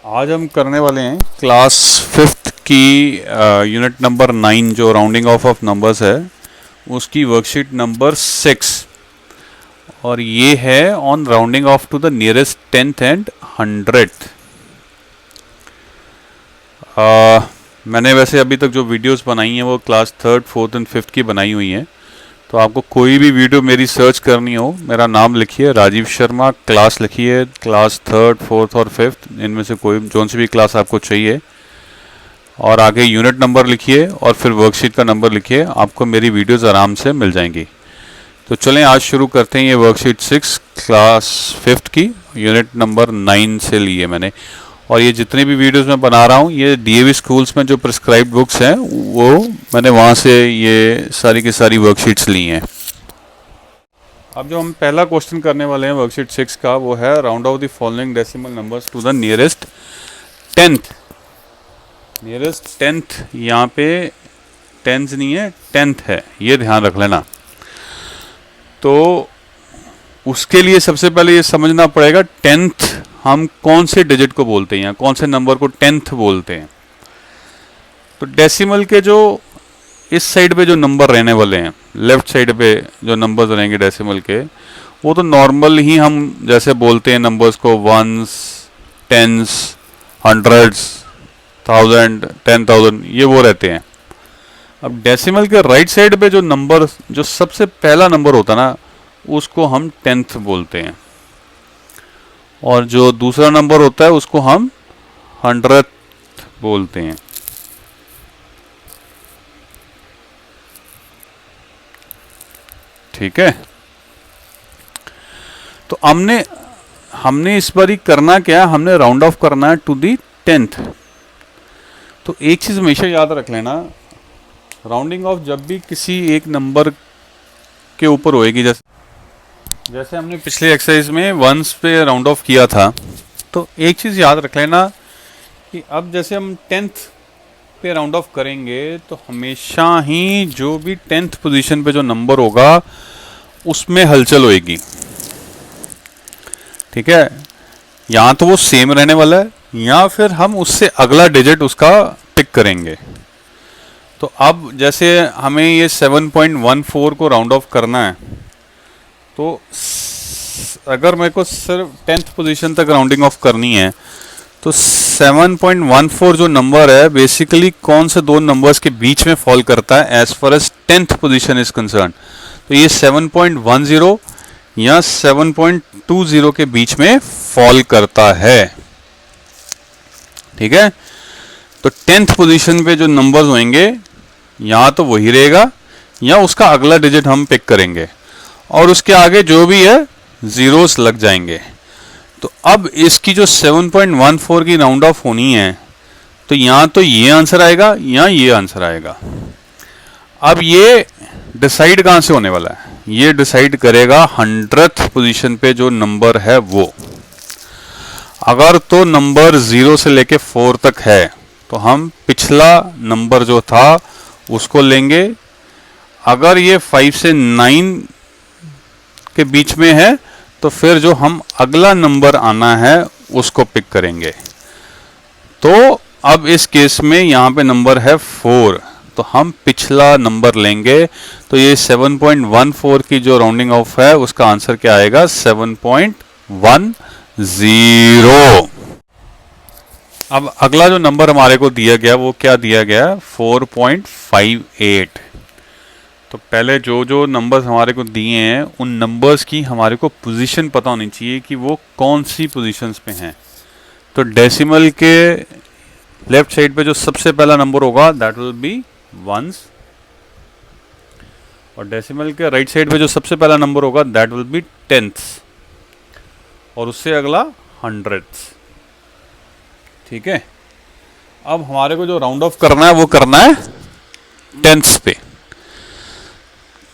आज हम करने वाले हैं क्लास फिफ्थ की यूनिट नंबर 9 जो राउंडिंग ऑफ नंबर्स है उसकी वर्कशीट नंबर 6 और ये है on rounding off to the nearest 10th and 100th। मैंने वैसे अभी तक जो वीडियोस बनाई हैं वो class 3rd, 4th and 5th की बनाई हुई हैं। तो आपको कोई भी वीडियो मेरी सर्च करनी हो, मेरा नाम लिखिए राजीव शर्मा, क्लास लिखिए क्लास 3rd, 4th और 5th, इनमें से कोई जोन सी भी क्लास आपको चाहिए और आगे यूनिट नंबर लिखिए और फिर वर्कशीट का नंबर लिखिए, आपको मेरी वीडियोस आराम से मिल जाएंगी। तो चलें आज शुरू करते हैं। ये वर्कशीट 6 क्लास 5th की यूनिट नंबर 9 से लिए मैंने, और ये जितने भी वीडियोस मैं बना रहा हूँ ये डीएवी स्कूल्स में जो प्रिस्क्राइब्ड बुक्स हैं वो मैंने वहाँ से ये सारी की सारी वर्कशीट्स ली हैं। अब जो हम पहला क्वेश्चन करने वाले हैं वर्कशीट 6 का वो है round off the following decimal numbers to the nearest 10th। Nearest 10th, यहाँ पे 10th नहीं है 10th है, ये ध्यान रख लेना। तो उसके लिए सबसे पहले ये समझना पड़ेगा 10th हम कौन से डिजिट को बोलते हैं या कौन से नंबर को 10th बोलते हैं। तो डेसिमल के जो इस साइड पे जो नंबर रहने वाले हैं, लेफ्ट साइड पे जो नंबर्स रहेंगे डेसिमल के, वो तो नॉर्मल ही हम जैसे बोलते हैं नंबर्स को, वंस, टेंस, हंड्रेड्स, 1000, 10,000, ये वो रहते हैं। अब डेसिमल के राइट साइड पे जो नंबर, जो सबसे पहला नंबर होता है ना, उसको हम 10th बोलते हैं, और जो दूसरा नंबर होता है उसको हम 100th बोलते हैं। ठीक है, तो हमने इस बार ही करना क्या, हमने राउंड ऑफ करना है टू दी 10th। तो एक चीज हमेशा याद रख लेना, राउंडिंग ऑफ जब भी किसी एक नंबर के ऊपर होएगी, जैसे हमने पिछले एक्सरसाइज में वंस पे राउंड ऑफ किया था, तो एक चीज़ याद रख लेना कि अब जैसे हम 10th पे राउंड ऑफ करेंगे तो हमेशा ही जो भी 10th पोजीशन पे जो नंबर होगा उसमें हलचल होएगी। ठीक है, या तो वो सेम रहने वाला है या फिर हम उससे अगला डिजिट उसका पिक करेंगे। तो अब जैसे हमें ये 7.14 को राउंड ऑफ करना है, तो अगर मेरे को सिर्फ 10th पोजीशन तक राउंडिंग ऑफ करनी है तो 7.14 जो नंबर है बेसिकली कौन से दो नंबर्स के बीच में फॉल करता है as far as 10th position is concern. तो ये 7.10 या 7.20 के बीच में फॉल करता है। ठीक है, तो 10th पोजीशन पे जो नंबर्स होंगे या तो वही रहेगा या उसका अगला डिजिट हम पिक करेंगे और उसके आगे जो भी है जीरोस लग जाएंगे। तो अब इसकी जो 7.14 की राउंड ऑफ होनी है, तो या तो ये आंसर आएगा या ये आंसर आएगा। अब ये डिसाइड कहां से होने वाला है, ये डिसाइड करेगा 100th पोजीशन पे जो नंबर है वो। अगर तो नंबर 0 से लेके 4 तक है तो हम पिछला नंबर जो था उसको लेंगे। अगर ये 5 से 9 के बीच में है तो फिर जो हम अगला नंबर आना है उसको पिक करेंगे। तो अब इस केस में यहाँ पे नंबर है 4, तो हम पिछला नंबर लेंगे। तो ये 7.14 की जो राउंडिंग ऑफ है उसका आंसर क्या आएगा, 7.10। अब अगला जो नंबर हमारे को दिया गया वो क्या दिया गया, 4.58। तो पहले जो जो नंबर्स हमारे को दिए हैं उन नंबर्स की हमारे को पोजीशन पता होनी चाहिए कि वो कौन सी पोजीशंस पे हैं। तो डेसिमल के लेफ्ट साइड पे जो सबसे पहला नंबर होगा दैट विल बी वंस, और डेसिमल के राइट साइड पे जो सबसे पहला नंबर होगा दैट विल बी 10th, और उससे अगला 100th। ठीक है, अब हमारे को जो राउंड ऑफ करना है वो करना है 10th पे।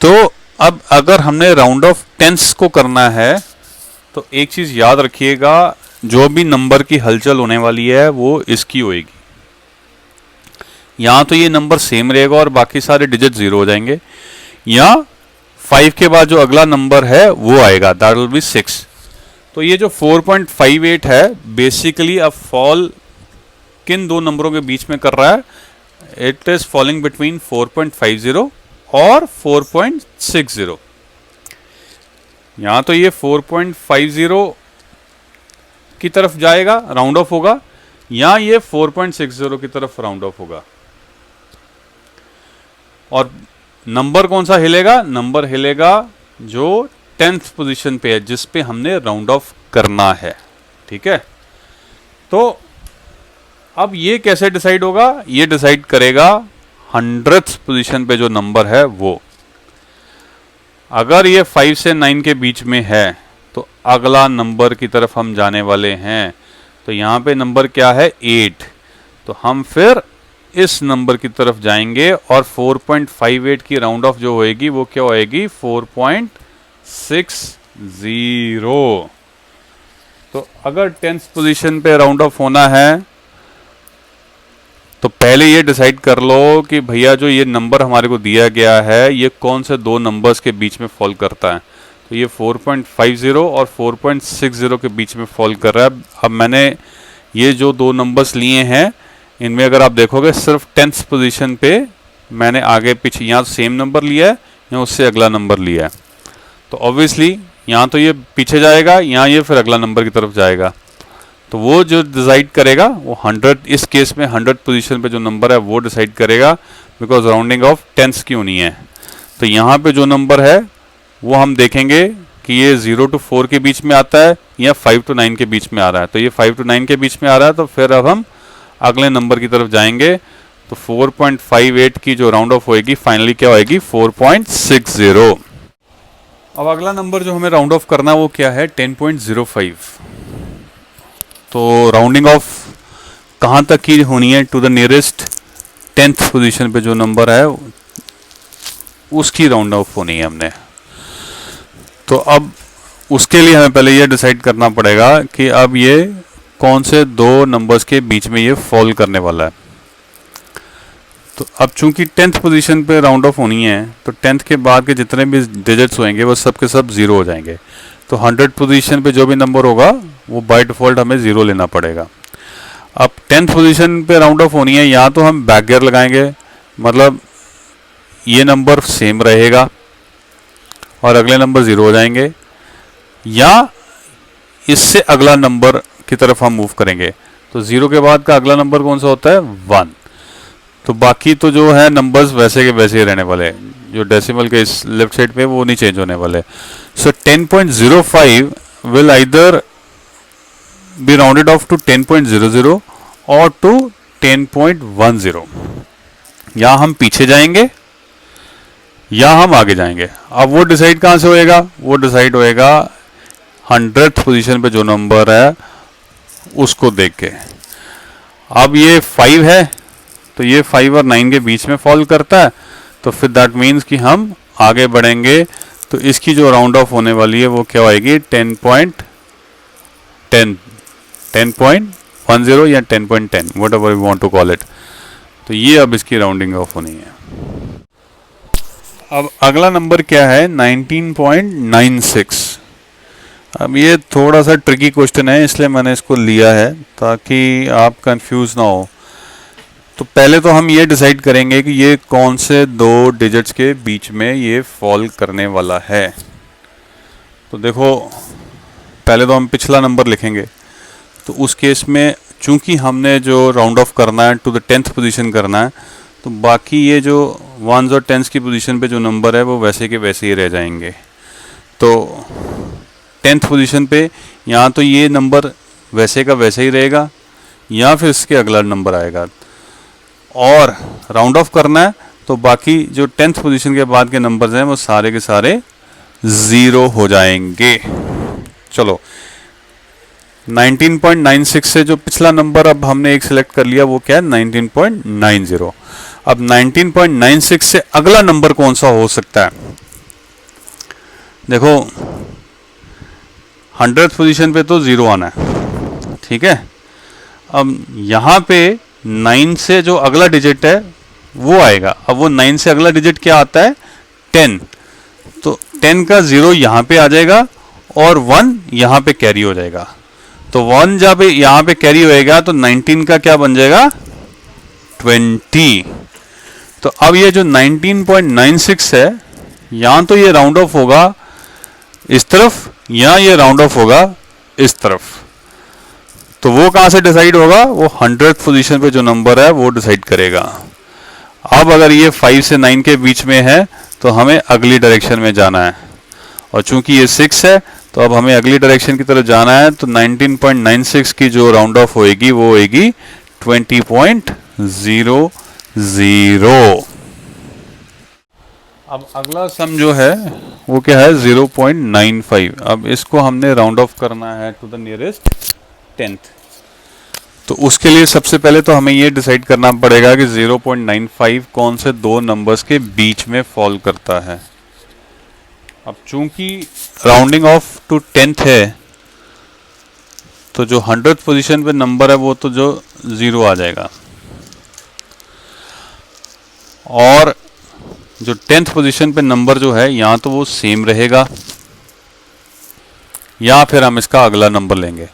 तो अब अगर हमने राउंड ऑफ 10th को करना है तो एक चीज याद रखिएगा, जो भी नंबर की हलचल होने वाली है वो इसकी होएगी। या तो ये नंबर सेम रहेगा और बाकी सारे डिजिट 0 हो जाएंगे, या 5 के बाद जो अगला नंबर है वो आएगा, दैट विल बी 6। तो ये जो 4.58 है बेसिकली अ फॉल किन दो नंबरों के बीच में कर रहा है? इट इज फॉलिंग बिटवीन 4.50 और 4.60। यहां तो ये 4.50 की तरफ जाएगा, राउंड ऑफ होगा, या ये 4.60 की तरफ राउंड ऑफ होगा। और नंबर कौन सा हिलेगा? नंबर हिलेगा जो 10th पोजीशन पे है, जिस पे हमने राउंड ऑफ करना है। ठीक है, तो अब ये कैसे डिसाइड होगा? ये डिसाइड करेगा 100th पोजीशन पे जो नंबर है वो। अगर ये 5 से 9 के बीच में है तो अगला नंबर की तरफ हम जाने वाले हैं। तो यहाँ पे नंबर क्या है? 8। तो हम फिर इस नंबर की तरफ जाएंगे और 4.58 की राउंड ऑफ जो होएगी वो क्या होएगी? 4.60। तो अगर 10th पोजीशन पे राउंड ऑफ होना है तो पहले ये डिसाइड कर लो कि भैया जो ये नंबर हमारे को दिया गया है ये कौन से दो नंबर्स के बीच में फॉल करता है। तो ये 4.50 और 4.60 के बीच में फॉल कर रहा है। अब मैंने ये जो दो नंबर्स लिए हैं इनमें अगर आप देखोगे सिर्फ 10th पोजीशन पे मैंने आगे पीछे यहाँ सेम नंबर लिया है या उससे अगला नंबर लिया है। तो ऑब्वियसली यहाँ तो ये पीछे जाएगा, यहाँ ये फिर अगला नंबर की तरफ जाएगा। तो वो जो डिसाइड करेगा वो 100, इस केस में 100 पोजीशन पे जो नंबर है वो डिसाइड करेगा, बिकॉज राउंडिंग ऑफ 10s की होनी है। तो यहाँ पे जो नंबर है वो हम देखेंगे कि ये 0 to 4 के बीच में आता है या 5 to 9 के बीच में आ रहा है। तो ये 5 to 9 के बीच में आ रहा है, तो फिर अब हम अगले नंबर की तरफ जाएंगे। तो 4.58 की जो राउंड ऑफ होएगी फाइनली क्या होएगी? 4.60। अब अगला नंबर जो हमें राउंड ऑफ करना है वो क्या है? 10.05। तो राउंडिंग ऑफ कहाँ तक की होनी है? To the nearest 10th position पे जो नंबर है उसकी राउंड ऑफ होनी है हमने। तो अब उसके लिए हमें पहले ये डिसाइड करना पड़ेगा कि अब ये कौन से दो नंबर्स के बीच में ये फॉल करने वाला है। तो अब चूंकि 10th पोजीशन पे राउंड ऑफ होनी है तो 10th के बाद के जितने भी डिजिट्स होंगे वो सब के सब 0 हो जाएंगे। तो 100 पोजीशन पे जो भी नंबर होगा वो बाय डिफ़ॉल्ट हमें 0 लेना पड़ेगा। अब 10th पोजीशन पे राउंड ऑफ होनी है, या तो हम बैक गियर लगाएंगे, मतलब ये नंबर सेम रहेगा और अगले नंबर 0 हो जाएंगे, या इससे अगला नंबर की तरफ हम मूव करेंगे। तो 0 के बाद का अगला नंबर कौन सा होता है? 1। तो बाकी तो जो है नंबर्स वैसे के वैसे ही रहने वाले हैं, जो डेसिमल के इस लेफ्ट साइड पे वो नहीं चेंज होने वाले। So 10.05 will either be rounded off to 10.00 और टू 10.10। या हम पीछे जाएंगे या हम आगे जाएंगे। अब वो डिसाइड कहाँ से होएगा? वो डिसाइड होएगा 100th पोजीशन पे जो नंबर है उसको देख के। अब ये 5 है तो ये 5 और 9 के बीच में फॉल करता है, तो फिर दैट मीन्स कि हम आगे बढ़ेंगे। तो इसकी जो राउंड ऑफ होने वाली है वो क्या आएगी? 10.10 या 10.10, whatever you want to call it. तो ये अब इसकी राउंडिंग ऑफ होनी है। अब अगला नंबर क्या है? 19.96। अब ये थोड़ा सा ट्रिकी क्वेश्चन है, इसलिए मैंने इसको लिया है ताकि आप कंफ्यूज ना हो। तो पहले तो हम ये डिसाइड करेंगे कि ये कौन से दो डिजिट्स के बीच में ये फॉल करने वाला है। तो देखो पहले तो हम पिछला नंबर लिखेंगे। तो उस केस में चूंकि हमने जो राउंड ऑफ करना है टू द 10th पोजीशन करना है, तो बाकी ये जो 1s और 10s की पोजीशन पे जो नंबर है वो वैसे के वैसे ही रह जाएंगे। तो 10th पोजीशन पे यहाँ तो ये नंबर वैसे का वैसे ही रहेगा या फिर इसके अगला नंबर आएगा। और राउंड ऑफ करना है तो बाकी जो 10th पोजीशन के बाद के नंबर्स हैं वो सारे के सारे 0 हो जाएंगे। चलो 19.96 से जो पिछला नंबर अब हमने एक सिलेक्ट कर लिया वो क्या है? 19.90। अब 19.96 से अगला नंबर कौन सा हो सकता है? देखो 100th पोजीशन पे तो 0 आना है, ठीक है। अब यहाँ पे 9 से जो अगला डिजिट है वो आएगा। अब वो 9 से अगला डिजिट क्या आता है? 10। तो 10 का 0 यहाँ पे आ जाएगा और 1 यहाँ पे कैरी हो जाएगा। तो 1 जब यहाँ पे कैरी होएगा तो 19 का क्या बन जाएगा 20। तो अब ये जो 19.96 है, यहाँ तो ये राउंड ऑफ होगा इस तरफ, यहाँ ये राउंड ऑफ होगा इस तरफ। तो वो कहाँ से डिसाइड होगा, वो 100th पोजीशन पे जो नंबर है वो डिसाइड करेगा। अब अगर ये 5 से 9 के बीच में है तो हमें अगली डायरेक्शन में जाना है, और चूंकि ये 6 है तो अब हमें अगली डायरेक्शन की तरफ जाना है। तो 19.96 की जो राउंड ऑफ होएगी वो होएगी 20.00। अब अगला सम जो है वो क्या है 0.95। अब इसको हमने राउंड ऑफ करना है टू द नियरेस्ट 10th। तो उसके लिए सबसे पहले तो हमें ये डिसाइड करना पड़ेगा कि 0.95 कौन से दो नंबर्स के बीच में फॉल करता है। अब चूंकि राउंडिंग ऑफ टू 10th है तो जो 100th पोजीशन पे नंबर है वो तो जो 0 आ जाएगा, और जो 10th पोजीशन पे नंबर जो है यहाँ तो वो सेम रहेगा, या फिर हम इसका अगला नंबर लेंगे।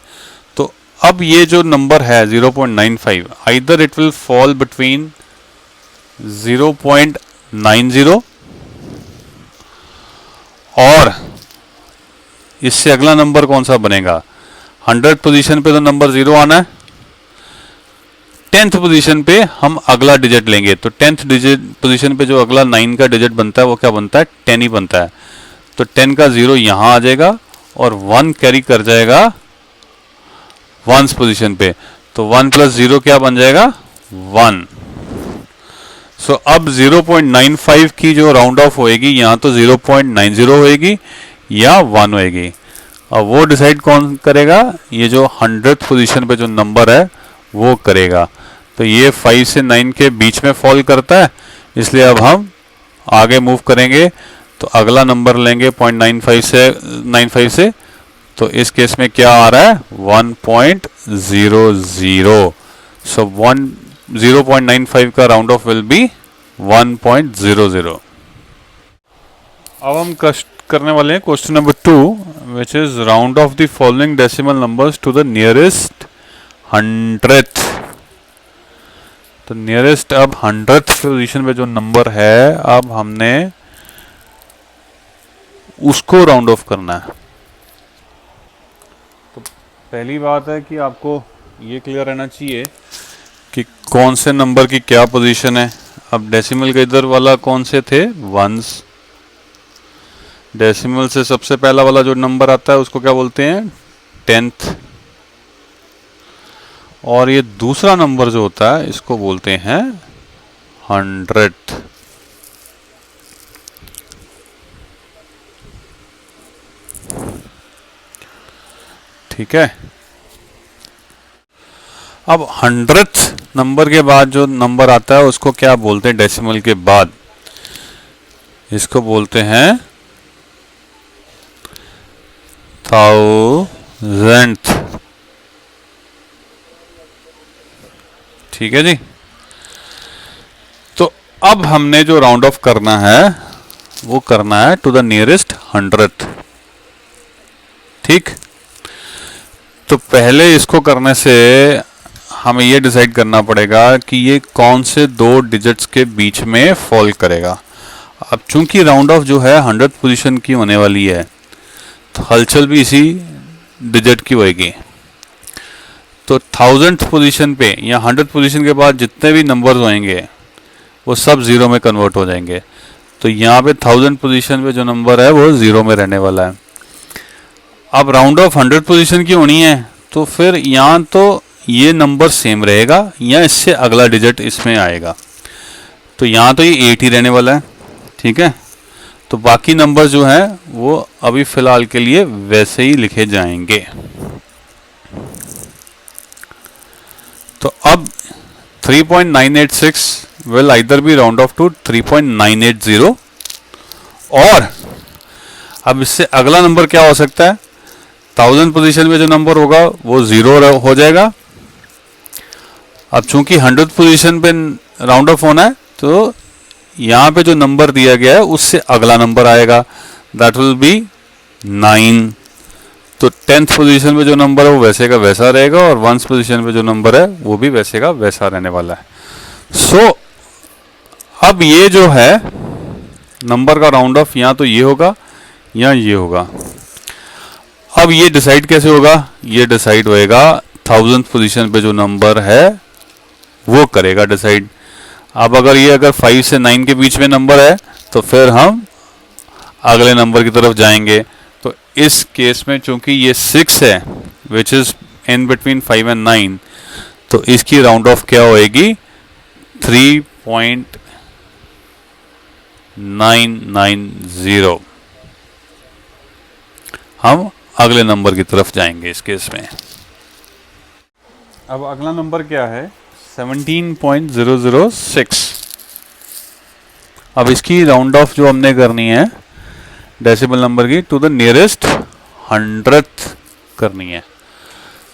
तो अब ये जो नंबर है 0.95, either it will fall between 0.90 और इससे अगला नंबर कौन सा बनेगा। 100th पोजीशन पे तो नंबर 0 आना है, 10th पोजीशन पे हम अगला डिजिट लेंगे। तो 10th डिजिट पोजीशन पे जो अगला 9 का डिजिट बनता है वो क्या बनता है 10 ही बनता है। तो 10 का 0 यहाँ आ जाएगा और 1 कैरी कर जाएगा 1st पोजीशन पे। तो 1 + 0 क्या बन जाएगा 1। सो अब 0.95 की जो राउंड ऑफ होएगी यहाँ तो 0.90 होएगी या 1 होएगी। अब वो डिसाइड कौन करेगा, ये जो 100th पोजीशन पे जो नंबर है वो करेगा। तो ये 5 से 9 के बीच में फॉल करता है, इसलिए अब हम आगे मूव करेंगे। तो अगला नंबर लेंगे 0.95 से, तो इस केस में क्या आ रहा है 1.00। सो 0.95 का राउंड ऑफ विल बी 1.00। अब हम करने वाले हैं question number 2, which is round off the following decimal numbers to the nearest 100th। तो नियरेस्ट अब 100th पोजीशन पे जो नंबर है अब हमने उसको राउंड ऑफ करना है। तो पहली बात है कि आपको ये क्लियर रहना चाहिए कि कौन से नंबर की क्या पोजीशन है। अब डेसिमल के इधर वाला कौन से थे 1s, डेसिमल से सबसे पहला वाला जो नंबर आता है उसको क्या बोलते हैं 10th, और ये दूसरा नंबर जो होता है इसको बोलते हैं 100th। ठीक है। अब 100th नंबर के बाद जो नंबर आता है उसको क्या बोलते हैं डेसिमल के बाद, इसको बोलते हैं 1000th। ठीक है जी। तो अब हमने जो राउंड ऑफ करना है वो करना है टू द नियरेस्ट 100th। ठीक। तो पहले इसको करने से हमें ये डिसाइड करना पड़ेगा कि ये कौन से दो डिजिट्स के बीच में फॉल करेगा। अब चूंकि राउंड ऑफ जो है 100th पोजीशन की होने वाली है तो हलचल भी इसी डिजिट की होएगी। तो 1000th पोजीशन पे या 100th पोजीशन के बाद जितने भी नंबर्स होंगे वो सब 0 में कन्वर्ट हो जाएंगे। तो यहाँ पे 1000th पोजीशन पे जो नंबर है वो 0 में रहने वाला है। अब राउंड ऑफ 100th पोजीशन की होनी है तो फिर यहाँ तो ये नंबर सेम रहेगा या इससे अगला डिजिट इसमें आएगा। तो यहाँ तो ये 8 ही रहने वाला है। ठीक है। तो बाकी नंबर जो हैं वो अभी फ़िलहाल के लिए वैसे ही लिखे जाएंगे। तो अब 3.986 will either be round off to 3.980, और अब इससे अगला नंबर क्या हो सकता है 1000 पोजीशन में जो नंबर होगा वो 0 हो जाएगा। अब चूंकि 100th पोजीशन पे राउंड ऑफ होना है तो यहाँ पे जो नंबर दिया गया है उससे अगला नंबर आएगा, दैट विल बी 9। तो 10th पोजीशन पे जो नंबर है वो वैसे का वैसा रहेगा और 1st पोजीशन पे जो नंबर है वो भी वैसे का वैसा रहने वाला है। सो अब ये जो है नंबर का राउंड ऑफ या तो ये होगा या ये होगा। अब ये डिसाइड कैसे होगा? ये डिसाइड होएगा 1000th पोजीशन पे जो नंबर है वो करेगा डिसाइड। अब अगर 5 से 9 के बीच में नंबर है तो फिर हम अगले नंबर की तरफ जाएंगे। तो इस केस में चूंकि ये 6 है which is in between 5 and 9, तो इसकी राउंड ऑफ क्या होएगी? 3.990। हम अगले नंबर की तरफ जाएंगे इस केस में। अब अगला नंबर क्या है? 17.006। अब इसकी राउंड ऑफ जो हमने करनी है डेसिमल नंबर की टू द नियरेस्ट 100th करनी है।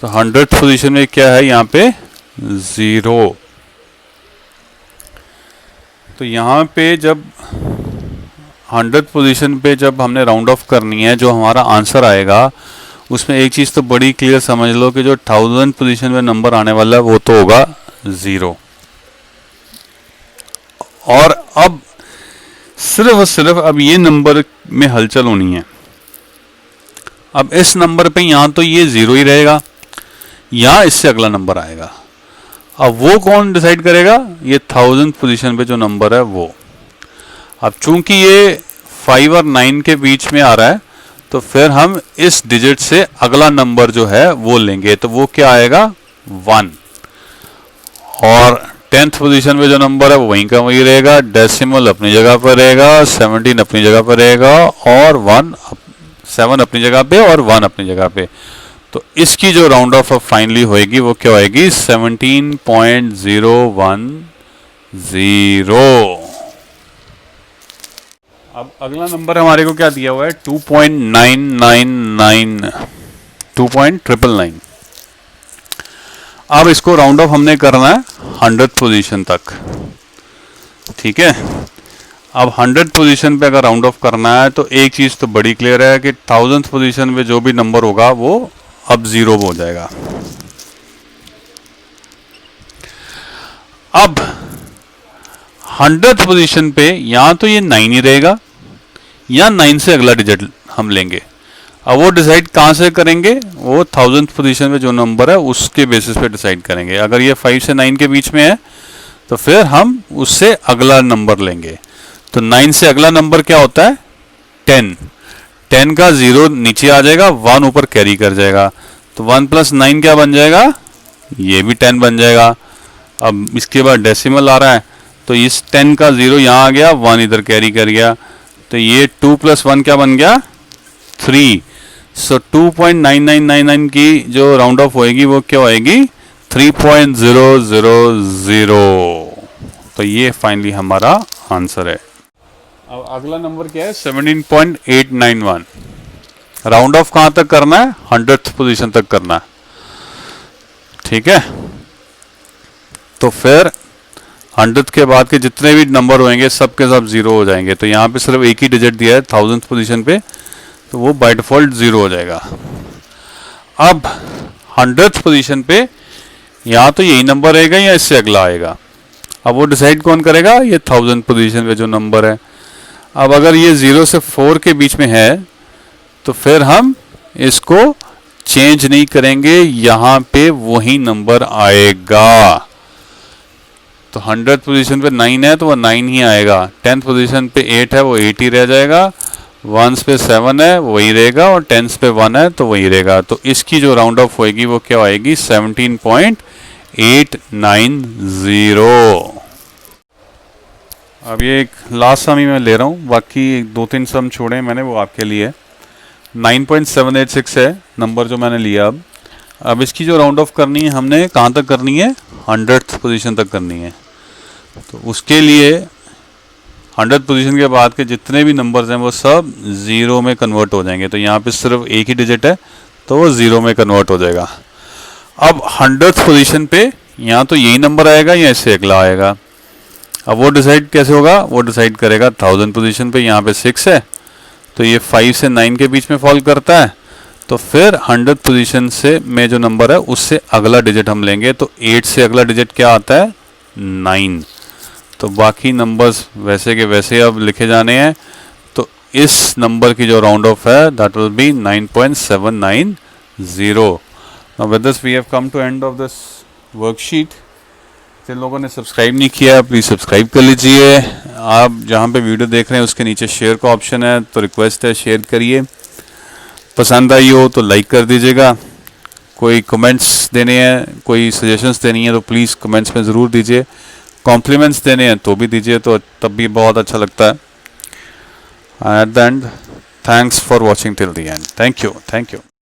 तो 100th पोजीशन में क्या है? यहाँ पे 0। तो यहाँ पे जब 100th पोजीशन पे जब हमने राउंड ऑफ करनी है, जो हमारा आंसर आएगा उसमें एक चीज़ तो बड़ी क्लियर समझ लो कि जो 1000th पोजीशन में नंबर आने वाला है वो तो होगा 0। और अब सिर्फ और सिर्फ अब ये नंबर में हलचल होनी है। अब इस नंबर पे या तो ये 0 ही रहेगा या इससे अगला नंबर आएगा। अब वो कौन डिसाइड करेगा? ये 1000th पोजीशन पे जो नंबर है वो। अब चूंकि ये 5 और 9 के बीच में आ रहा है तो फिर हम इस डिजिट से अगला नंबर जो है वो लेंगे। तो वो क्या आएगा? 1। और 10th पोजीशन पे जो नंबर है वो वहीं का वहीं रहेगा। डेसिमल अपनी जगह पर रहेगा, 17 अपनी जगह पर रहेगा और 7 अपनी जगह पे और 1 अपनी जगह पे। तो इसकी जो राउंड ऑफ फाइनली होएगी वो क्या होएगी? 17.010। अब अगला नंबर हमारे को क्या दिया हुआ है? 2.999 2.999। अब इसको राउंड ऑफ हमने करना है 100th पोजीशन तक। ठीक है, अब 100th पोजीशन पे अगर राउंड ऑफ करना है तो एक चीज़ तो बड़ी क्लियर है कि 1000th पोजीशन पे जो भी नंबर होगा वो अब 0 हो जाएगा। अब 100th पोजीशन पे या तो ये 9 ही रहेगा या 9 से अगला डिजिट हम लेंगे। अब वो डिसाइड कहाँ से करेंगे? वो 1000th पोजीशन पे जो नंबर है उसके बेसिस पे डिसाइड करेंगे। अगर ये 5 से 9 के बीच में है तो फिर हम उससे अगला नंबर लेंगे। तो 9 से अगला नंबर क्या होता है? 10। 10 का 0 नीचे आ जाएगा, 1 ऊपर कैरी कर जाएगा। तो 1 + 9 क्या बन जाएगा? ये भी 10 बन जाएगा। अब इसके बाद डेसिमल आ रहा है तो इस 10 का 0 यहाँ आ गया, 1 इधर कैरी कर गया। तो ये 2 + 1 क्या बन गया? 3। सो 2.9999 की जो राउंड ऑफ होएगी वो क्या होएगी? 3.000। तो ये फाइनली हमारा आंसर है। अब अगला नंबर क्या है? 17.891। राउंड ऑफ कहाँ तक करना है? 100th पोजीशन तक करना है। ठीक है, तो फिर 100th के बाद के जितने भी नंबर होंगे सब के सब 0 हो जाएंगे। तो यहाँ पे सिर्फ एक ही डिजिट दिया है 1000th पोजीशन पे, तो वो बाय डिफॉल्ट 0 हो जाएगा। अब 100th पोजीशन पे या तो यही नंबर रहेगा या इससे अगला आएगा। अब वो डिसाइड कौन करेगा? ये 1000th पोजीशन पे जो नंबर है। अब अगर ये 0 से 4 के बीच में है तो फिर हम इसको चेंज नहीं करेंगे, यहाँ पे वही नंबर आएगा। तो 100th पोजीशन पे 9 है तो वो 9 ही आएगा। 10th पोजीशन पे 8 है वो 8 ही रह जाएगा। 1s पे 7 है वही रहेगा और 10s पे 1 है तो वही रहेगा। तो इसकी जो राउंड ऑफ होएगी वो क्या आएगी? 17.890। अब ये एक लास्ट सम ही मैं ले रहा हूँ, बाकी 2-3 सम छोड़े मैंने वो आपके लिए। 9.786 है नंबर जो मैंने लिया। अब इसकी जो राउंड ऑफ करनी है हमने कहाँ तक करनी है? 100th पोजीशन तक करनी है। तो उसके लिए 100th पोजीशन के बाद के जितने भी नंबर्स हैं वो सब 0 में कन्वर्ट हो जाएंगे। तो यहाँ पे सिर्फ एक ही डिजिट है तो वो 0 में कन्वर्ट हो जाएगा। अब 100th पोजीशन पे या तो यही नंबर आएगा या इससे अगला आएगा। अब वो डिसाइड कैसे होगा? वो डिसाइड करेगा 1000 पोजीशन पे। यहाँ पे 6 है तो ये 5 से 9 के बीच में फॉल करता है, तो फिर 100 पोजीशन से में जो नंबर है उससे अगला डिजिट हम लेंगे, तो 8 से अगला डिजिट क्या आता है 9। तो बाकी नंबर्स वैसे के वैसे अब लिखे जाने हैं। तो इस नंबर की जो राउंड ऑफ है that will be 9.790। Now with this we have come to end of this worksheet. जिन लोगों ने सब्सक्राइब नहीं किया प्लीज़ सब्सक्राइब कर लीजिए। आप जहाँ पे वीडियो देख रहे हैं उसके नीचे शेयर का ऑप्शन है, तो रिक्वेस्ट है शेयर करिए। पसंद आई हो तो लाइक कर दीजिएगा। कोई कमेंट्स देने हैं, कोई सजेशंस देनी है तो प्लीज़ कमेंट्स में ज़रूर दीजिए। कॉम्प्लीमेंट्स देने हैं तो भी दीजिए, तो तब भी बहुत अच्छा लगता है। At the end thanks for watching till the end. Thank you.